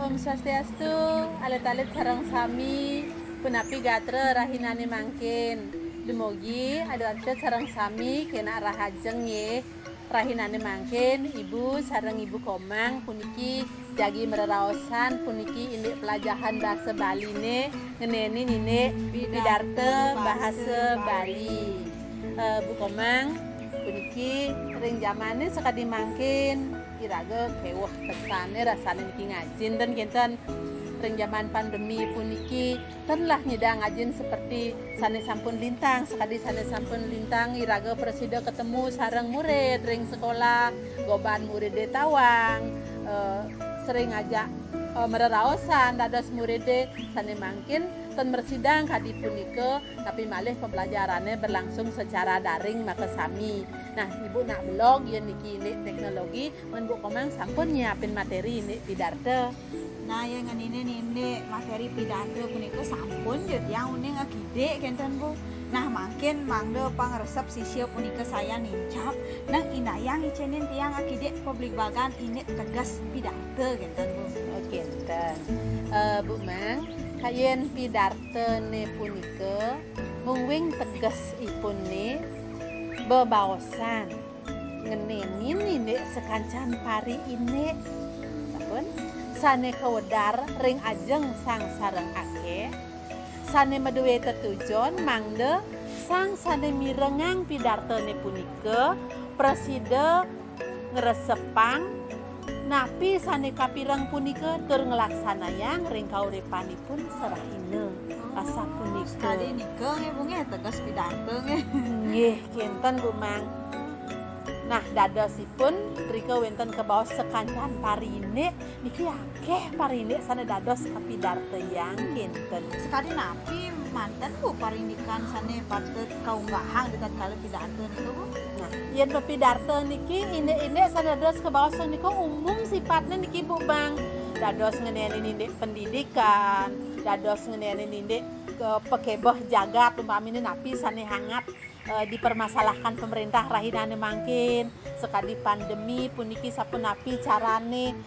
Om Swastiastu, alit-alit sareng sami, punapi gatra rahinane mangkin. Demogi alit-alit sareng sami kena rahajeng ye. Rahinane mangkin, ibu sareng ibu komang puniki jagi mereraosan puniki ini pelajaran bahasa Bali ne ngeneni nine pidarte bahasa Bali. Bu komang puniki ring zamane sekadi mangkin iraga kewah kesane rasane niki ngajin dan kinten ring zaman pandemi puniki tenlah nyedang ngajin seperti sane sampun lintang sekadi sane sampun lintang iraga presida ketemu sareng murid ring sekolah goban murid tawang sering ngajak mereraosan dados murid sane mangkin ten bersidang kadi punika tapi malih pembelajarannya berlangsung secara daring maka sami. Nah, ibu nak blog ya niki ini teknologi men bu komang sampun nyiapin materi ini pidarte. Nah, yang ini materi pidarte punika sampun jut yang uning agide kenten Bu. Nah, makin mangde pangresep sisio punika saya nincap nang inayang icenin tiang agide publik bagan ini tegas pidarte kenten Bu. Oke, enten. Bu Mang, kayen pidarte ne punika mungwing tegas ipun ne bebaosan ngenenin ini sekancan pari ini sapun sane kawedar ring ajeng sang sareng ake sane meduwe tetujon mangde sang sane mirengang pidartone punika presida ngresepang napi sane kapireng punika tur ngelaksanayang ring kauripanipun serahine asa punika Tadi nikah nge Bu nge tegas pidarte nge. nggih kinten Bu Mang. Nah, dadosipun mrika wonten kebaos sekancan parine niki akeh parine sane dados kapidarte yang kinten. Sekali napi manten Bu parindikan sane patut kaunggahang dekat kali pidarte niku Bu. Nah, yen pidarte niki inde-inde sane dados kebaos niku umum sifatnya niki Bu Bang. Dados ngeneni nindek pendidikan, dados ngeneni nindek pekebeh jagat umpamine napi sane hangat dipermasalahkan pemerintah rahinane mangkin sekadi pandemi puniki sapun napi carane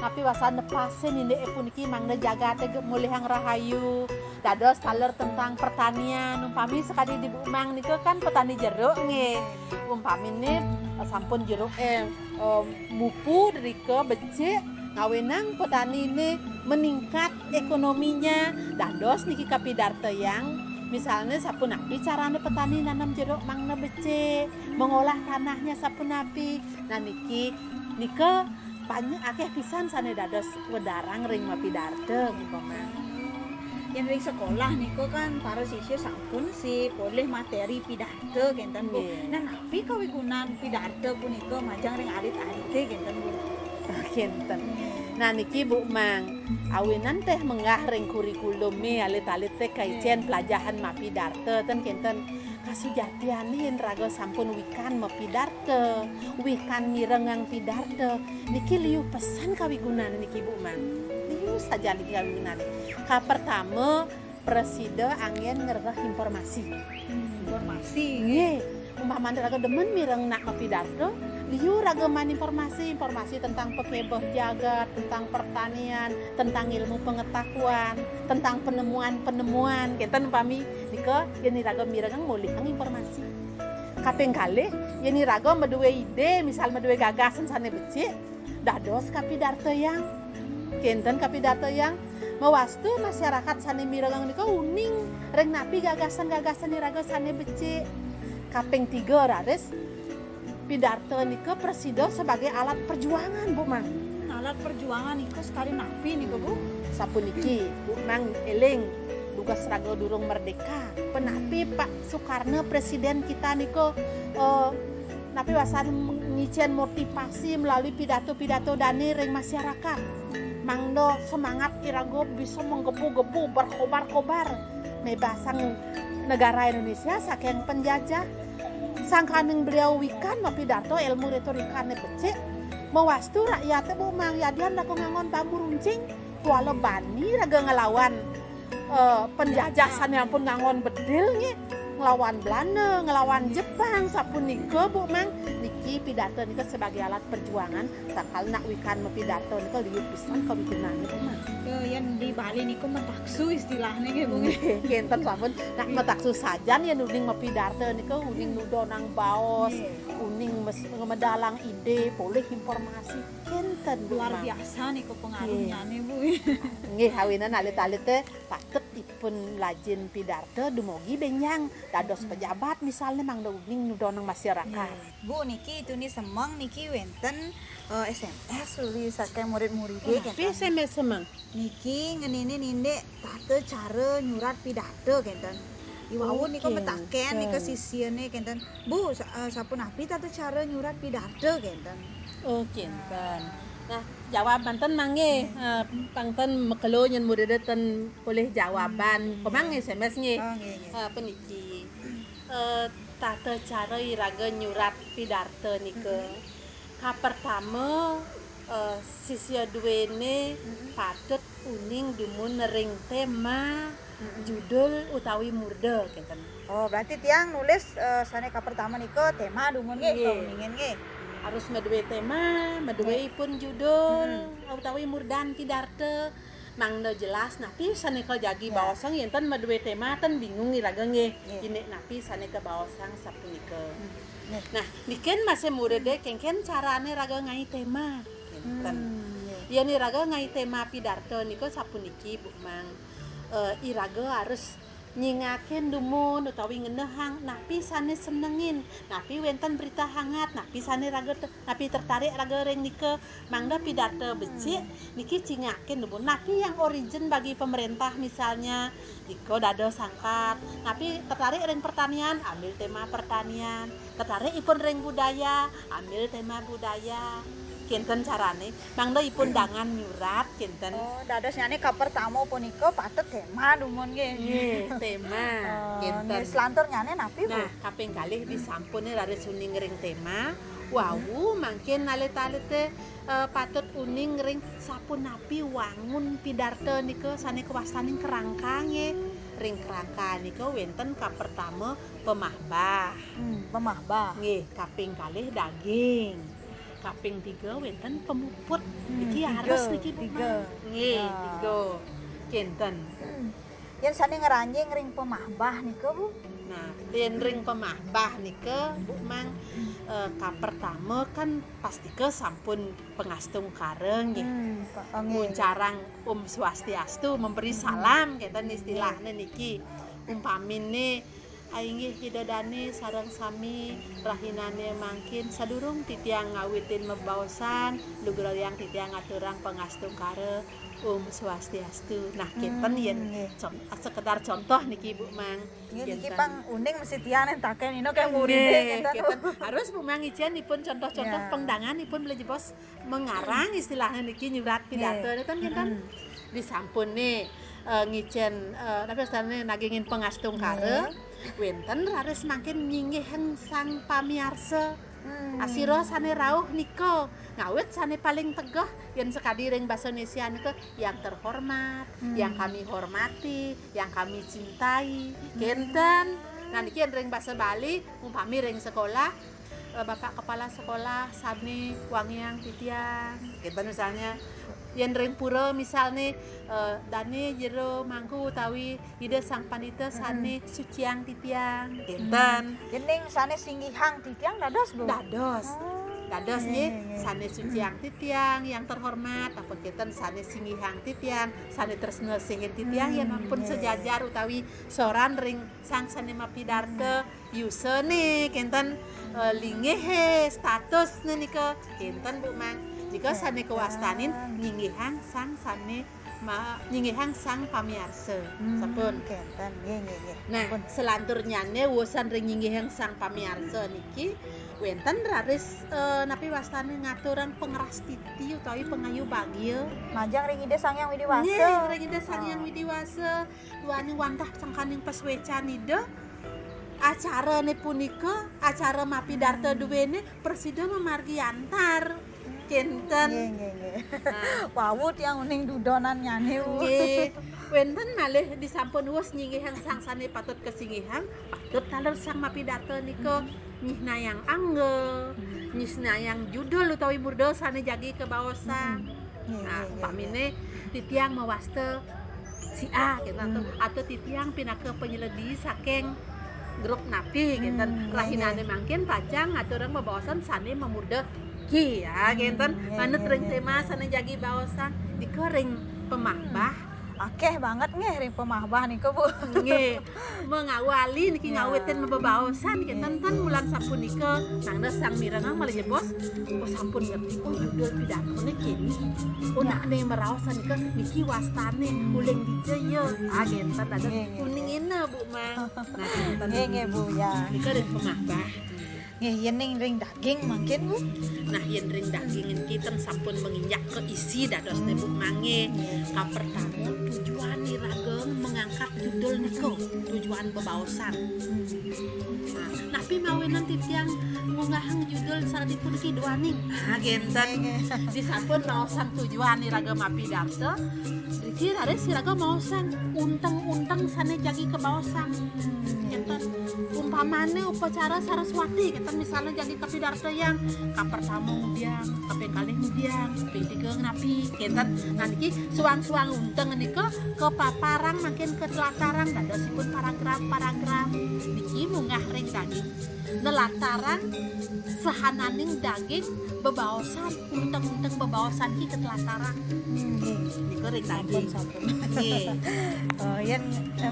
napi wasane pasen nindek puniki mangda jagate mulih hang rahayu dados taler tentang pertanian umpami sekadi di Bumang niku kan petani jeruk nggih umpamine sampun jeruk mupu derika becik ngawenang petani ini meningkat ekonominya dados niki kapidarte yang misalnya sapunapi carane petani nanam jeruk mangna becik mengolah tanahnya sapunapi nah niki nika banyak akeh pisan sane dados wedarang ring mapidarte umpama Yang ring sekolah niku kan para siswa sampun si boleh materi pidarte kenten Bu. Yeah. Nah, napi kawigunan pidarte punika majang ring alit-alite kenten Bu. kinten. Nah niki Bu Mang, awinan teh menggah ring kurikulum alit-alit teh kaicen pelajaran mapidarte ten kinten kasujatianin raga sampun wikan mapidarte, wikan mirengang pidarte. Niki liu pesan kawigunan niki Bu Mang. Liu saja niki kawigunan. Ka pertama presida angin ngerah informasi. Informasi. Nggih, umpamane raga demen mireng nak mapidarte liu ragaman informasi tentang pekebeh jagat, tentang pertanian, tentang ilmu pengetahuan, tentang penemuan kinten upami nika yen raga mirengang mulihang informasi. Kaping kalih yen raga meduwe ide, misal meduwe gagasan sane becik, dados kapidarte yang kinten kapidarte yang mawastu masyarakat sane mirengang nika uning reng napi gagasan-gagasan raga sane becik. Kaping 3 rares pidarte nika presida sebagai alat perjuangan Bu Mang. Alat perjuangan niku sekali napi niku Bu. Sapuniki Bu Mang eling tugas raga durung merdeka. Penapi Pak Soekarno presiden kita niku napi wasan ngicen motivasi melalui pidato-pidato dani ring masyarakat. Mangdo semangat kirago bisa menggebu-gebu berkobar-kobar mebasang negara Indonesia saking penjajah. Sangkaning beliau wikan mapidato ilmu retorikane becik mewastu rakyatnya Bu Mang yadian laku ngangon bambu runcing tuala bani raga ngelawan penjajahan yang pun ngangon bedil nih ngelawan Belanda, ngelawan Jepang sapunika Bu Mang. Niki pidato nika sebagai alat perjuangan sakal nak wikan pidato nika liuk pisan kawikinan Bu Mang. Yang di Bali niku metaksu istilahnya kayak Bu. Kenten sampun nak metaksu sajan ya nuning pidato nika uning nudonang baos, uning medalang ide, boleh informasi kenten Bu Luar Mang. biasa niku pengaruhnya nih Bu. Nggih hawinan alit-alit teh paket dipun lajin pidato dumugi benjang dados pejabat misalnya mangda uning nudonang masyarakat. Bu niki itu nih semang niki wenten SMS uli sakai murid-muridnya Tapi kan. SMS semang. Niki ngenini ninde tate cara nyurat pidato kenten. Iwawun niku Oke. metaken niku sisiene kenten. Bu sapunapi tate cara nyurat pidato kenten. Oh kenten. Nah jawaban ten mangge pangten mekelo nyen murid ten boleh jawaban. Komang SMS nge. Oh nggih. Peniki. Tata cara iraga nyurat pidato nike. Ka pertama sisia duwene patut uning dumun ring tema judul utawi murda kenten. Oh berarti tiang nulis sane ka pertama niku tema dumun nggih Nggih. kauningen nggih. Harus medue tema, medue pun judul utawi murdan pidato mangda jelas napi saneka jagi Ya. baosang yen medue tema ten bingung iraga nge. Ya. Ini napi saneka baosang sapunika. Ya. Nah, niken masih murid kengken carane raga ngai tema. Kenten. Yen iraga ngai tema pidato niku sapuniki Bu Mang. Iraga harus nyingaken dumun utawi ngenehang napi sane senengin napi wenten berita hangat napi sane raga napi tertarik raga ring nike mangda pidato becik niki cingaken dumun napi yang origin bagi pemerintah misalnya iko dado sangkat napi tertarik ring pertanian ambil tema pertanian tertarik ipun ring budaya ambil tema budaya kenten carane mangda ipun dangan nyurat kenten. Oh, dados nyane ka pertama punika patut tema dumun nggih. Nggih, tema Nggih, kenten. selantur nyane napi Bu? Nah, kaping kalih disampune lare suning ring tema. Wau, mangkin alit-alit teh patut uning ring sapunapi wangun pidato niku sane kewastaning kerangka nggih. Ring kerangka niku wenten ka pertama pemahbah. Pemahbah. Nggih, kaping kalih daging. Kaping 3 wenten pemuput. Iki harus niki Bu tiga. Mang. Nggih, Ya. 3. Kenten. Yen sane ngeranjing ring pemahbah niku Bu. Nah, yen ring pemahbah nike Bu Mang ka pertama kan pastike sampun pengastung kareng nggih. Muncarang Swastiastu memberi salam keten istilahnya niki. Umpamine aing hidadane sareng sami rahinane mangkin sadurung titiang ngawitin mebaosan lugra yang titiang ngaturang pengastung kare Swastiastu. Nah, kenten yen sekedar contoh niki Bu Mang. Niki Kenten. pang uning mesti tiang entaken ino kayak murid Nggih, kenten. kenten. Harus Bu Mang ijenipun contoh-contoh Ya. pendanganipun beli bos mengarang istilahnya niki nyurat pidato kan kenten disampune ngicen tapi asane nagingin pengastung kare wenten harus makin nyinggihan sang pamiarsa asiro sane rauh niko ngawit sane paling tegah yen sekadi ring basa Indonesia niko yang terhormat yang kami hormati yang kami cintai kenten nah niki yen ring basa Bali umpami ring sekolah Bapak Kepala Sekolah sane wangiang titiang kenten misalnya yen ring pura misalnya dane jero mangku utawi ide sang panita sane suciang titiang kenten Gening sane singgihang titiang dados Bu. dados dados Nggih, nih nggih. sane suciang titiang yang terhormat apa kenten sane singgihang titiang sane tresna singin titiang yen ampun sejajar utawi soran ring sang sane mapidarta yusene kenten lingehe status nika kenten Bu Mang jika sane kewastanin nyinggihang sang sane nyinggihang sang pamiarsa sampun. Kenten nggih. Nah, selanturnya wusan ring nyinggihang sang pamiarsa niki wenten raris napi wastane ngaturan pengeras titi utawi pengayu bagya. Majang ring ide sang yang widiwasa. Nggih, ring ide sang yang widiwasa tuani wantah sangkaning peswecan ide acara punika acara mapidarta duwene presida memargi antar kenten. Nggih. Wau tiang uning dudonan nyane Bu. Nggih. wenten malih disampun wis nyingihang sang sane patut kesingihang patut taler sang mapidato niko nyihna yang angge nyihna yang judul utawi murdo sane jagi ke baosan. Nah pamine titiang mawaste si A gitu atau titiang pinake penyeledi saking grup napi gitu rahinane mangkin pajang atau orang baosan sane memurde ki ya gitu manut ring tema sane jagi baosan dikering pemahbah. Akeh banget nggih ring pemahbah niku Bu. Nggih, mengawali niki ngawetin membaosan kita tan mulan sapunika nangna sang mirengang malah bos sampun ngerti judul pidato niki unakne meraosan niki wastane uleng dijaya agenten ada kuningina Bu Mang. Nah Nggih Bu ya. nika ring pemahbah. Nggih yen ring daging mungkin Bu. Nah yen ring daging kita sampun menginjak ke isi dados Bu Mange ka pertama tujuan rageng mengangkat judul niko tujuan bebaosan. Nah napi mawenan titiang ngungahang judul saradipun kiduaning agenten disampun maosan tujuan rageng mapidato iki ada siraga maosan unteng-unteng sane jagi ke baosan. Kita umpamane upacara Saraswati kita misalnya jadi kapidarto yang pertama udiang kaping kalih udiang kaping tiga napi kita nanti suang-suang unteng nika ke paparang makin ke telataran dadosipun paragraf niki munggah ring daging nelataran sehananing daging bebaosan unteng-unteng bebaosan ki ke telataran niki ring daging nggih. Yen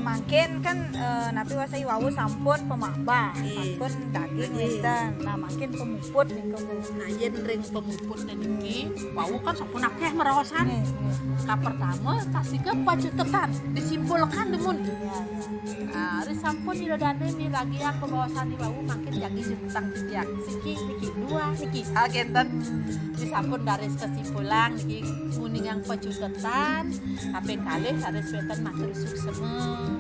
makin kan napi wasai wawu sampun pemahbah, sampun daging wenten. Nah makin pemuput niku Bu. Nah yen ring pemuput niki wawu kan sampun akeh meraosan. Ka pertama kasih ke pacutetan disimpulkan demun. Nah ri sampun didodane miragi yang pembawasan wawu makin jagi jutang tiak siki niki dua niki agenten disampun daris kesimpulan niki kuning yang pacutetan kaping kalih daris weten matur suksema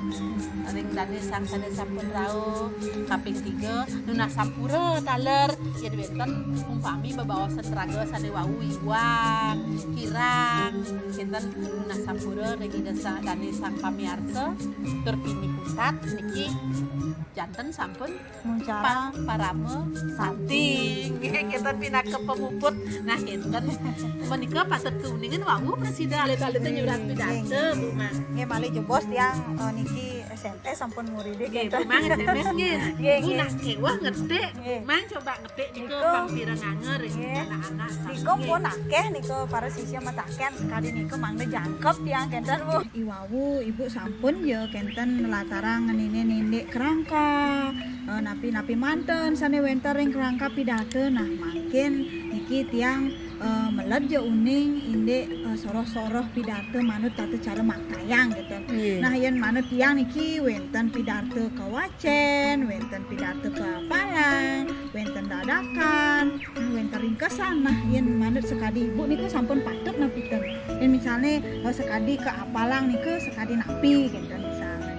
ring dane sang sane sampun rauh kaping 3 nuna sampura taler yen weten umpami bebawasan raga sane wawu iwang kirang kinten nuna sampura ring desa dane sang pamiarsa tur pinihutat niki janten sampun Muncara parame santing kita pindah ke pemuput. Nah kinten menika patut keuningan wawu presiden alit-alit nyurat pidato Bu Mang. nggih malih jebos tiang niki SMP sampun murid Nggih Bu Mang SMS nggih. Bu nak kewah ngetik. Mang coba ngetik niku pampira nganger anak-anak. Niko pun akeh niko para siswa mataken sekali niko mangde jangkep tiang kenten Bu. Iwawu ibu sampun ya kenten latarang nini kerangka napi manten sane wenter ring kerangka pidato. Nah makin niki tiang meled ya uning inde soroh-soroh pidato manut tata cara maktayang gitu. Nah yen manut tiang niki wenten pidato kawacen, wenten pidato keapalan, wenten dadakan, nah wenten ringkesan. Nah yen manut sekadi ibu niku sampun patut napiten. Yen misalnya sekadi keapalang niku sekadi napi gitu misalnya.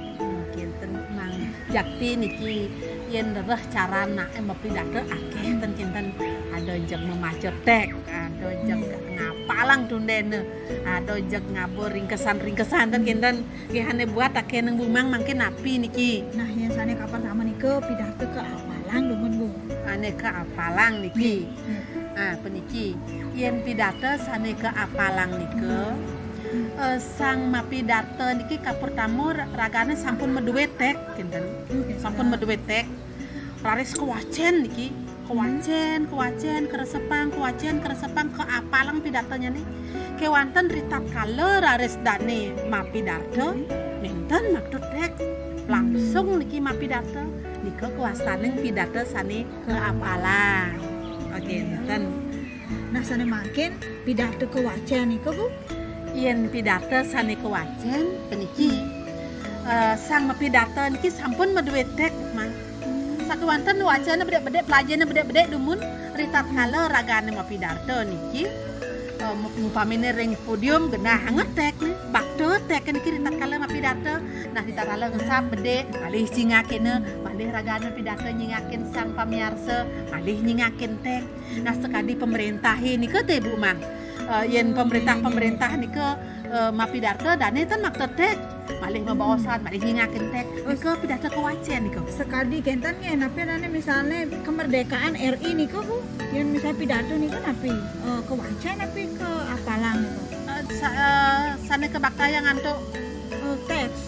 Kinten Mang jakti niki yen dereh carana pidato akeh ten kinten ada jeng memacot tek, ada jeng ngapalang tundene, ada jeng ngabur ringkesan ten kinten gehane buat akeh nang Bu Mang mangke napi niki. Nah yen sane kapan sama niku pidato keapalang demen Bu. Ane keapalang niki. Peniki yen pidato sane keapalang nike sang mapidato niki ka pertama ragane sampun meduwe tek kinten. Sampun meduwe tek. Raris kewacen niki. Kewacen keresepang keapalang pidatonya nih. Kewanten ritat kala raris dane mapidato nenten maksud tek langsung niki mapidato nika kuasaning pidato sane keapalang. Oke, nenten. Nah sane makin pidato kewacen niku Bu. Yen pidato sane kewacen peniki sang mapidato niki sampun meduwe tek Mang. Sakewanten wacana bedek-bedek pelajana bedek-bedek dumun ritat kala ragane mapidato niki upamine ring podium genah ngetek nih bakdo tek niki ritat kala mapidato. Nah ritat kala ngesap bedek malih cingakene malih ragane pidato nyingakin sang pamiarsa malih nyingakin tek. Nah sekadi pemerintahi niki teh Bu Mang yen pemerintah niki mapidato dane tan mak tetek malih mabaosan malih ngingakin tek niko pidato kewacen niko sekali kentan nge napi nane misalnya kemerdekaan RI nih Bu yang misalnya pidato nih kan napi ke Wancai napi ke Apalang nih sana ke Baktayang antuk teks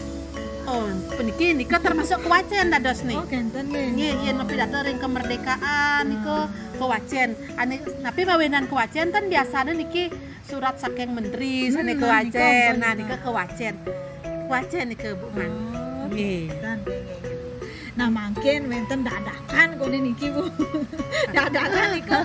oh peniki niko termasuk kewacen dados nih kentan nge yen pidato ring kemerdekaan niko kewacen ane napi mawenan kewacen kan biasanya niki surat saking menteri sana kewacen nah niko kewacen niko Bu Man nggih nah mungkin wenten dadakan kone niki Bu dadakan niko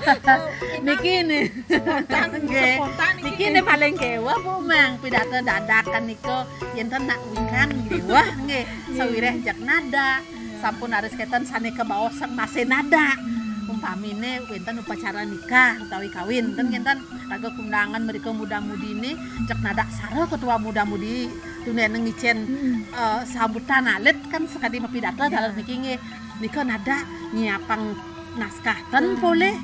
niki nih spontan niki nih paling kewa Bu Mang pidato dadakan niko yen ten nak wikan wah nggih sawireh jak nada sampun ares ketan sane ke bawah masih nada umpamine wenten upacara nikah utawi kawin ten ngenten raga kundangan mereka muda-mudine cek nada sare ketua muda-mudi dunia ngicen sambutan alit kan sekali pidato dalam niki nge nika nada nyiapang naskah ten boleh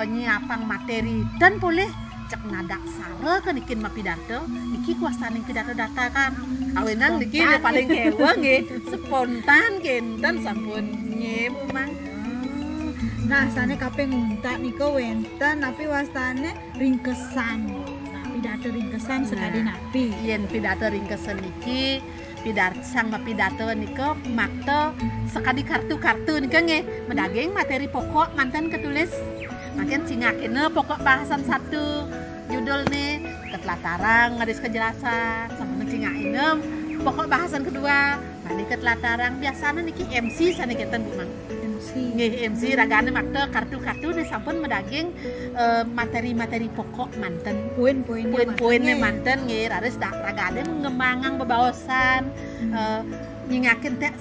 nyiapang materi dan boleh cek nada sare kan ikin pidato niki kuasaning pidato data kan awenan niki paling kewa nge spontan kenten sampun nye Bu Mang nah sana kape ngunta niko wenten napi wastane ringkesan nah pidato ringkesan sekali napi yen pidato ringkesan niki sang pidato niko makto sekali kartu-kartu nika nge medaging materi pokok mantan ketulis makin cingakine pokok bahasan satu judul nih ketelatarang ngadis kejelasan sama cingakine pokok bahasan kedua mandi ketelatarang biasanya niki MC sana keten Bu Mang nggih MC ragane makte kartu-kartu nih sampun medaging materi-materi pokok manten poin-poinnya manten nggih raris ragane ngemangang bebaosan nyingakin teh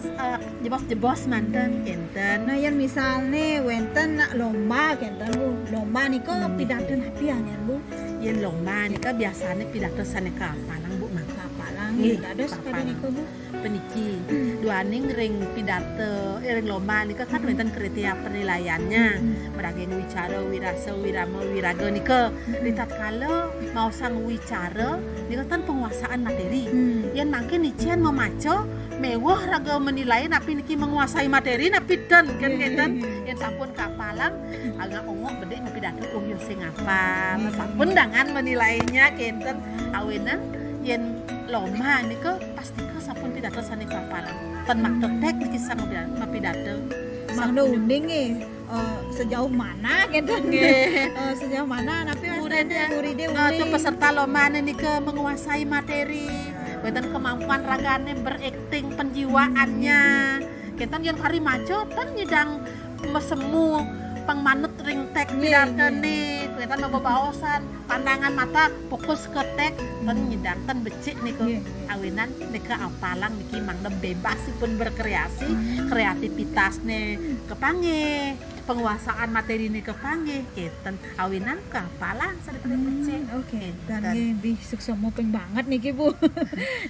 jebos-jebos manten kenten nah yang misalnya wenten lomba kenten Bu lomba niko pidato napi angin Bu yen lomba nika biasanya pidato sane ka Apalang Bu Mang Apalang nggih dados sekali niko Bu peniki duaning ring pidato ring lomba nika kan wonten kriteria penilaiannya medaging wicara wirasa wirama wiraga nika ditatkala mau sang wicara nika kan penguasaan materi yen mangke nician memaco mewah raga menilai napi niki menguasai materi napi dan kan kenten yen sampun kapalang agak ongok gede pidato yo sing apal sampun dengan menilainya kenten awenan yen lomba niko pasti sampun pidato sane kapalang ten makto tek niki sang pidato mangdo uning sejauh mana gitu sejauh mana napi muridnya tuh peserta lomba nika menguasai materi wonten kemampuan ragane berakting penjiwaannya kenten yen kari maco ten nyidang mesemu pangmanut ring tek pidato nih kelihatan babaosan pandangan mata fokus ke tek ten nyidang ten becik niku awinan nika Apalang niki mangda bebasipun berkreasi kreativitasnya kepanggih penguasaan materi ini kepanggih keten awinan ke Apalang sadaya becik oke dan di suksemo peng banget niki Bu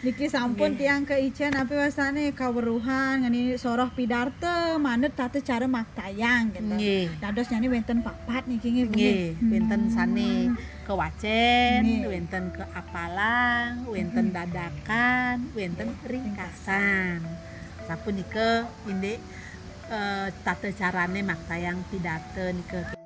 niki sampun tiang ke Ijen api wasane kaweruhan ngani soroh pidato manut tata cara maktayang gitu dados nyanyi wenten papat niki nggih Bu wenten sane kewacen wenten ke Apalang wenten dadakan wenten ringkasan sampun nike indek tata carane maktayang pidato nike